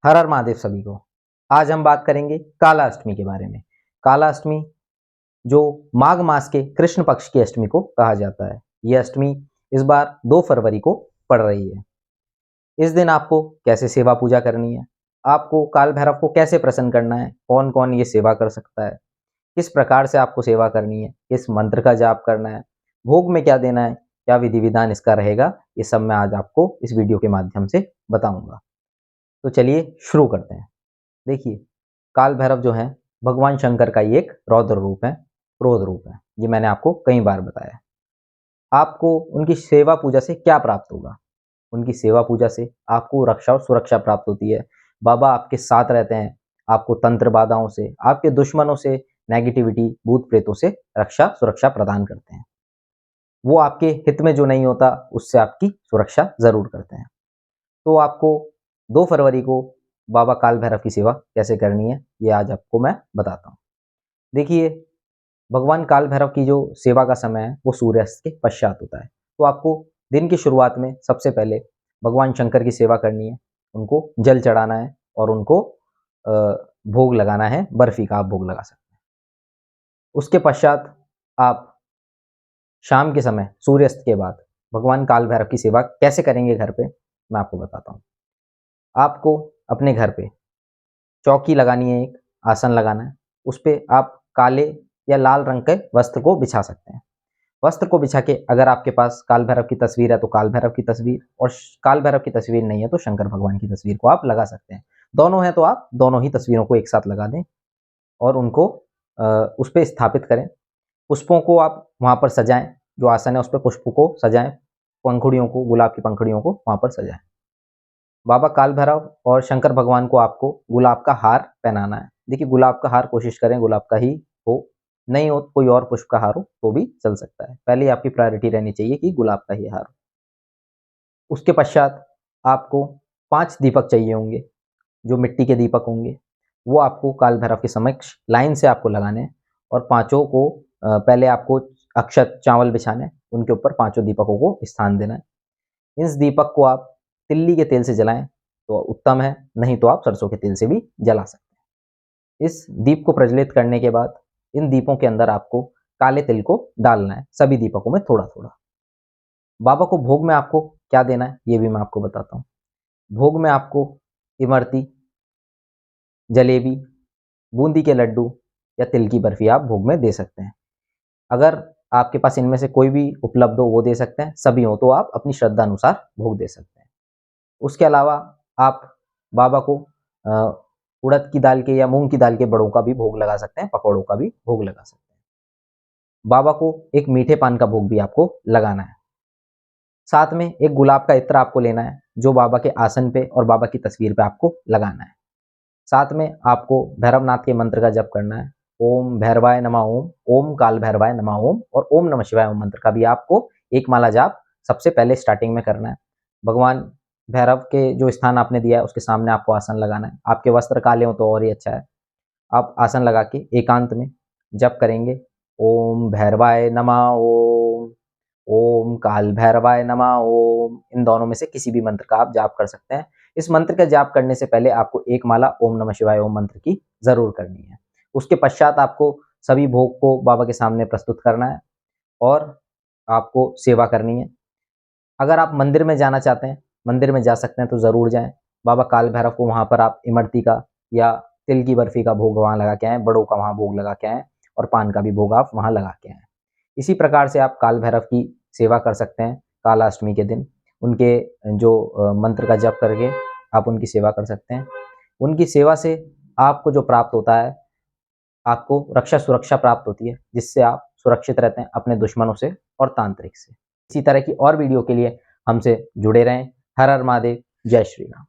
हर हर महादेव सभी को। आज हम बात करेंगे काला अष्टमी के बारे में। काला अष्टमी जो माघ मास के कृष्ण पक्ष की अष्टमी को कहा जाता है। यह अष्टमी इस बार 2 फरवरी को पड़ रही है। इस दिन आपको कैसे सेवा पूजा करनी है, आपको काल भैरव को कैसे प्रसन्न करना है, कौन कौन ये सेवा कर सकता है, किस प्रकार से आपको सेवा करनी है, किस मंत्र का जाप करना है, भोग में क्या देना है, क्या विधि विधान इसका रहेगा, ये सब मैं आज आपको इस वीडियो के माध्यम से बताऊंगा। तो चलिए शुरू करते हैं। देखिए, काल भैरव जो है भगवान शंकर का ही एक रौद्र रूप है, क्रोध रूप है। ये मैंने आपको कई बार बताया। आपको उनकी सेवा पूजा से क्या प्राप्त होगा? उनकी सेवा पूजा से आपको रक्षा और सुरक्षा प्राप्त होती है। बाबा आपके साथ रहते हैं, आपको तंत्र बाधाओं से, आपके दुश्मनों से, नेगेटिविटी, भूत प्रेतों से रक्षा सुरक्षा प्रदान करते हैं। वो आपके हित में जो नहीं होता उससे आपकी सुरक्षा जरूर करते हैं। तो आपको 2 फरवरी को बाबा काल भैरव की सेवा कैसे करनी है, ये आज आपको मैं बताता हूँ। देखिए, भगवान काल भैरव की जो सेवा का समय है वो सूर्यास्त के पश्चात होता है। तो आपको दिन की शुरुआत में सबसे पहले भगवान शंकर की सेवा करनी है, उनको जल चढ़ाना है और उनको भोग लगाना है। बर्फी का आप भोग लगा सकते हैं। उसके पश्चात आप शाम के समय सूर्यास्त के बाद भगवान काल भैरव की सेवा कैसे करेंगे घर पे, मैं आपको बताता हूँ। आपको अपने घर पे चौकी लगानी है, एक आसन लगाना है। उस पे आप काले या लाल रंग के वस्त्र को बिछा सकते हैं। वस्त्र को बिछा के अगर आपके पास काल भैरव की तस्वीर है तो काल भैरव की तस्वीर, और काल भैरव की तस्वीर नहीं है तो शंकर भगवान की तस्वीर को आप लगा सकते हैं। दोनों है तो आप दोनों ही तस्वीरों को एक साथ लगा दें और उनको उस पर स्थापित करें। पुष्पों को आप वहाँ पर सजाएं, जो आसन है उस पर पुष्पों को सजाएं, पंखुड़ियों को, गुलाब की पंखुड़ियों को वहाँ पर सजाएं। बाबा काल भैरव और शंकर भगवान को आपको गुलाब का हार पहनाना है। देखिए, गुलाब का हार कोशिश करें गुलाब का ही हो, नहीं हो कोई और पुष्प का हार हो तो भी चल सकता है। पहले आपकी प्रायोरिटी रहनी चाहिए कि गुलाब का ही हार हो। उसके पश्चात आपको 5 दीपक चाहिए होंगे, जो मिट्टी के दीपक होंगे। वो आपको काल भैरव के समक्ष लाइन से आपको लगाने हैं और पांचों को पहले आपको अक्षत चावल बिछाने हैं, उनके ऊपर पांचों दीपकों को स्थान देना है। इस दीपक को आप तिल्ली के तेल से जलाएं तो उत्तम है, नहीं तो आप सरसों के तेल से भी जला सकते हैं। इस दीप को प्रज्वलित करने के बाद इन दीपों के अंदर आपको काले तिल को डालना है, सभी दीपकों में थोड़ा थोड़ा। बाबा को भोग में आपको क्या देना है ये भी मैं आपको बताता हूँ। भोग में आपको इमरती, जलेबी, बूंदी के लड्डू या तिल की बर्फी आप भोग में दे सकते हैं। अगर आपके पास इनमें से कोई भी उपलब्ध हो वो दे सकते हैं, सभी हो तो आप अपनी श्रद्धा अनुसार भोग दे सकते हैं। उसके अलावा आप बाबा को उड़द की दाल के या मूंग की दाल के बड़ों का भी भोग लगा सकते हैं, पकौड़ों का भी भोग लगा सकते हैं। बाबा को एक मीठे पान का भोग भी आपको लगाना है। साथ में एक गुलाब का इत्र आपको लेना है, जो बाबा के आसन पे और बाबा की तस्वीर पे आपको लगाना है। साथ में आपको भैरवनाथ के मंत्र का जप करना है। ओम भैरवाय नमः ओम, ओम काल भैरवाय नमः ओम और ओम नमः शिवाय ओम मंत्र का भी आपको एक माला जाप सबसे पहले स्टार्टिंग में करना है। भगवान भैरव के जो स्थान आपने दिया है उसके सामने आपको आसन लगाना है। आपके वस्त्र काले हो तो और ही अच्छा है। आप आसन लगा के एकांत में जप करेंगे। ओम भैरवाय नमः ओम, ओम काल भैरवाय नमः ओम। इन दोनों में से किसी भी मंत्र का आप जाप कर सकते हैं। इस मंत्र का जाप करने से पहले आपको एक माला ओम नमः शिवाय ओम मंत्र की जरूर करनी है। उसके पश्चात आपको सभी भोग को बाबा के सामने प्रस्तुत करना है और आपको सेवा करनी है। अगर आप मंदिर में जाना चाहते हैं, मंदिर में जा सकते हैं तो ज़रूर जाएं। बाबा काल भैरव को वहाँ पर आप इमरती का या तिल की बर्फी का भोग वहाँ लगा के आएँ, बड़ों का वहाँ भोग लगा के आएँ और पान का भी भोग आप वहाँ लगा के आएँ। इसी प्रकार से आप काल भैरव की सेवा कर सकते हैं। कालाष्टमी के दिन उनके जो मंत्र का जप करके आप उनकी सेवा कर सकते हैं। उनकी सेवा से आपको जो प्राप्त होता है, आपको रक्षा सुरक्षा प्राप्त होती है, जिससे आप सुरक्षित रहते हैं अपने दुश्मनों से और तांत्रिक से। इसी तरह की और वीडियो के लिए हमसे जुड़े रहें। हर हर महादेव, जय श्री राम।